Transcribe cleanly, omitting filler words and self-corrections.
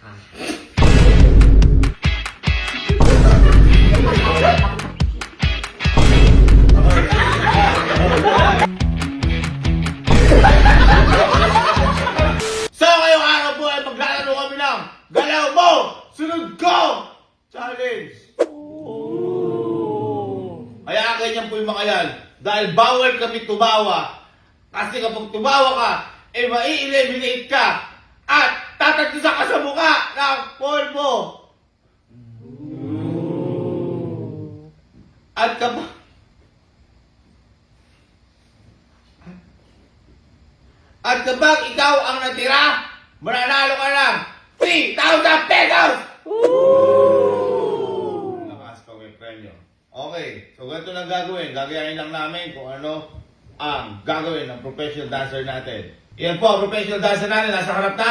So, ngayong araw po ay maglalaro kami ng Galaw Mo! Sunod Ko! Challenge! Kaya ganyan po yung mga yan. Dahil bawal kami tumawa. Kasi kapag tumawa ka, eh mai-eliminate ka. At tatagdusa ka sa mukha ng polvo. At kapag ikaw ang natira, mananalo ka ng 3,000 pesos! Lakas pa may premyo. Okay, so ganito lang gagawin. Gagayahin lang namin kung ano ang gagawin ng professional dancer natin. Yan po, professional dancer natin. Nasa harap natin.